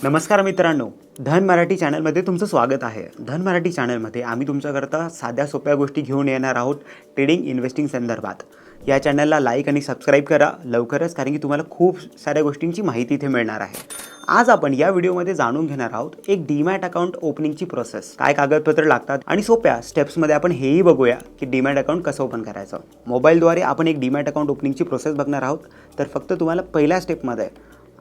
नमस्कार मित्रांनो, धन मराठी चॅनलमध्ये तुमचं स्वागत आहे. धन मराठी चॅनलमध्ये आम्ही तुमच्याकरता साध्या सोप्या गोष्टी घेऊन येणार आहोत ट्रेडिंग इन्व्हेस्टिंग संदर्भात. या चॅनलला लाईक आणि सबस्क्राईब करा लवकरच, कारण की तुम्हाला खूप साऱ्या गोष्टींची माहिती इथे मिळणार आहे. आज आपण या व्हिडिओमध्ये जाणून घेणार आहोत एक डीमॅट अकाउंट ओपनिंगची प्रोसेस, काय कागदपत्र लागतात आणि सोप्या स्टेप्समध्ये आपण हेही बघूया की डीमॅट अकाउंट कसं ओपन करायचं. मोबाईलद्वारे आपण एक डीमॅट अकाउंट ओपनिंगची प्रोसेस बघणार आहोत. तर फक्त तुम्हाला पहिल्या स्टेपमध्ये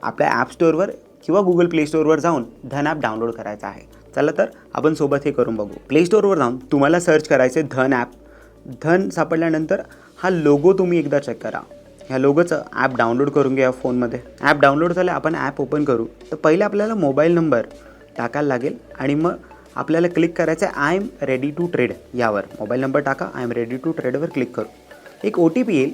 आपल्या ॲप स्टोअरवर किंवा गुगल प्ले स्टोअरवर जाऊन धन ॲप डाउनलोड करायचं आहे. चला तर आपण सोबत हे करून बघू. प्ले स्टोअरवर जाऊन तुम्हाला सर्च करायचे धन ॲप. धन सापडल्यानंतर हा लोगो तुम्ही एकदा चेक करा. ह्या लोगोचं ॲप डाउनलोड करून घ्या फोनमध्ये. ॲप डाउनलोड झालं, आपण ॲप ओपन करू. तर पहिले आपल्याला मोबाईल नंबर टाकायला लागेल आणि मग आपल्याला क्लिक करायचं आहे I am ready to trade यावर. मोबाईल नंबर टाका, आय एम रेडी टू ट्रेडवर क्लिक करू. एक OTP येईल,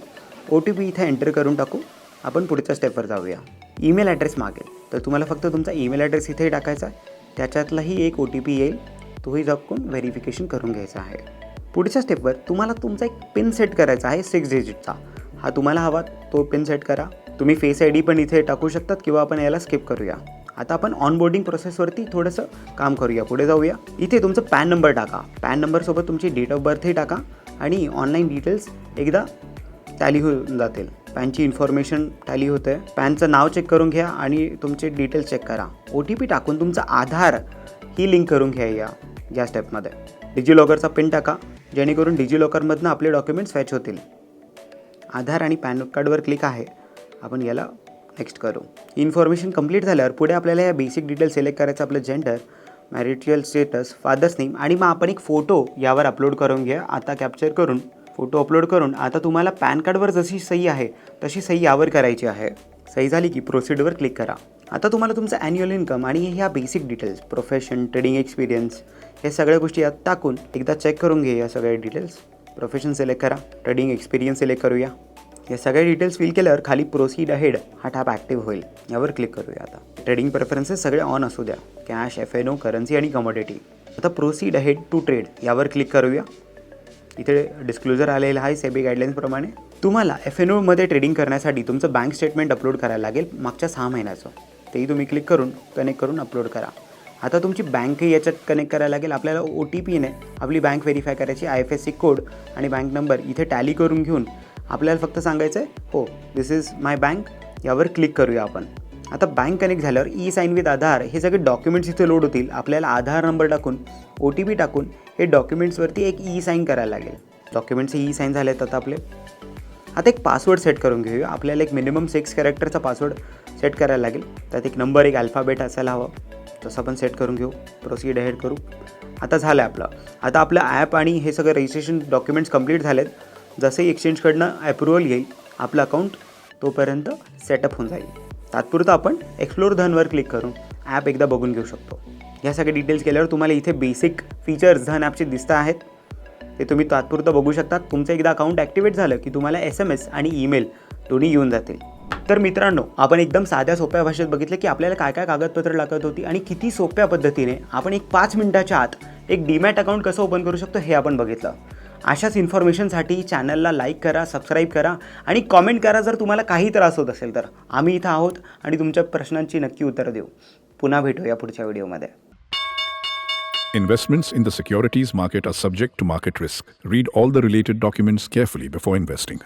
OTP इथे एंटर करून टाकू. आपण पुढच्या स्टेपवर जाऊया. ईमेल ॲड्रेस मागेल, तर तुम्हाला फक्त तुमचा ईमेल ॲड्रेस इथे टाकायचा आहे. त्याच्यातलाही एक OTP येईल, तोही दाखवून व्हेरिफिकेशन करून घ्यायचा आहे. पुढच्या स्टेपवर तुम्हाला तुमचा एक पिन सेट करायचा आहे 6 डिजिटचा. हा तुम्हाला हवा तो पिन सेट करा. तुम्ही फेस ID पण इथे टाकू शकतात किंवा आपण याला स्किप करूया. आता आपण ऑनबोर्डिंग प्रोसेसवरती थोडंसं काम करूया, पुढे जाऊया. इथे तुमचं पॅन नंबर टाका. पॅन नंबरसोबत तुमची डेट ऑफ बर्थही टाका आणि ऑनलाईन डिटेल्स एकदा टॅली होऊन जातील. पॅनची इन्फॉर्मेशन टॅली होते. पॅनचं नाव चेक करून घ्या आणि तुमचे डिटेल्स चेक करा. OTP टाकून तुमचा आधार ही लिंक करून घ्या या स्टेपमध्ये. डिजिलॉकरचा पिन टाका, जेणेकरून डिजिलॉकरमधनं आपले डॉक्युमेंट्स फॅच होतील. आधार आणि पॅन कार्डवर क्लिक आहे. आपण याला नेक्स्ट करू. इन्फॉर्मेशन कंप्लीट झाल्यावर पुढे आपल्याला या बेसिक डिटेल्स सिलेक्ट करायचं. आपलं gender, marital status, father's name आणि मग आपण एक फोटो यावर अपलोड करून घ्या. आता कॅप्चर करून फोटो अपलोड करून आता तुम्हाला पॅन कार्डवर जशी सही आहे तशी सही यावर करायची आहे. सही झाली की प्रोसीडवर क्लिक करा. आता तुम्हाला तुमचं ॲन्युअल इन्कम आणि ह्या basic details, profession, trading experience, हे सगळ्या गोष्टी यात टाकून एकदा चेक करून घे या सगळ्या डिटेल्स. प्रोफेशन सिलेक्ट करा, ट्रेडिंग एक्सपिरियन्स सिलेक्ट करूया. या सगळ्या डिटेल्स फिल केल्यावर खाली प्रोसीड अहेड हा टॅब ॲक्टिव्ह होईल. यावर क्लिक करूया. आता ट्रेडिंग प्रेफरन्सेस सगळे ऑन असू द्या. कॅश, FNO, करन्सी आणि कमोडिटी. आता प्रोसीड अहेड टू ट्रेड यावर क्लिक करूया. इथे डिस्क्लोजर आलेला आहे सेबी गाईडलाईन्सप्रमाणे. तुम्हाला FNOमध्ये ट्रेडिंग करण्यासाठी तुमचं बँक स्टेटमेंट अपलोड करायला लागेल मागच्या 6 महिन्याचं. तेही तुम्ही क्लिक करून कनेक्ट करून अपलोड करा. आता तुमची बँकही याच्यात कनेक्ट करायला लागेल. आपल्याला OTPने आपली बँक व्हेरीफाय करायची. IFSC कोड आणि बँक नंबर इथे टॅली करून घेऊन आपल्याला फक्त सांगायचं आहे हो दिस इज माय बँक. यावर क्लिक करूया आपण. आता बँक कनेक्ट झाल्यावर E-साईन विथ आधार हे सगळे डॉक्युमेंट्स इथे लोड होतील. आपल्याला आधार नंबर टाकून OTP टाकून हे डॉक्युमेंट्सवरती एक E-साईन करायला लागेल. डॉक्युमेंट्सचे E-साईन झाले आहेत आता आपले. आता एक पासवर्ड सेट करून घेऊया. आपल्याला एक मिनिमम 6 कॅरेक्टरचा पासवर्ड सेट करायला लागेल. त्यात एक नंबर, एक अल्फाबेट असायला हवं. तसं आपण सेट करून घेऊ. प्रोसीड अहेड करू. आता झालं आहे आपलं. आता आपलं ॲप आणि हे सगळं रजिस्ट्रेशन डॉक्युमेंट्स कंप्लीट झालेत. जसंही एक्सचेंजकडनं अप्रुव्हल येईल आपलं अकाउंट तोपर्यंत सेटअप होऊन जाईल. तात्पुरतं आपण एक्सप्लोर धनवर क्लिक करून ॲप एकदा बघून घेऊ शकतो. ह्या सगळे डिटेल्स केल्यावर तुम्हाला इथे बेसिक फीचर्स धन ॲपचे दिसत आहेत. ते तुम्ही तात्पुरतं बघू शकता. तुमचं एकदा अकाउंट ॲक्टिवेट झालं की तुम्हाला SMS आणि ईमेल दोन्ही येऊन जातील. तर मित्रांनो, आपण एकदम साध्या सोप्या भाषेत बघितलं की आपल्याला काय काय कागदपत्र लागत होती आणि किती सोप्या पद्धतीने आपण एक 5 मिनिटाच्या आत एक डीमॅट अकाउंट कसं ओपन करू शकतो हे आपण बघितलं. अशाच इन्फॉर्मेशनसाठी चॅनलला लाईक करा, सबस्क्राईब करा आणि कॉमेंट करा जर तुम्हाला काही त्रास होत असेल तर. आम्ही इथं आहोत आणि तुमच्या प्रश्नांची नक्की उत्तरं देऊ. पुन्हा भेटूया पुढच्या व्हिडिओमध्ये. Investments in the securities market are subject to market risk. Read all the related documents carefully before investing.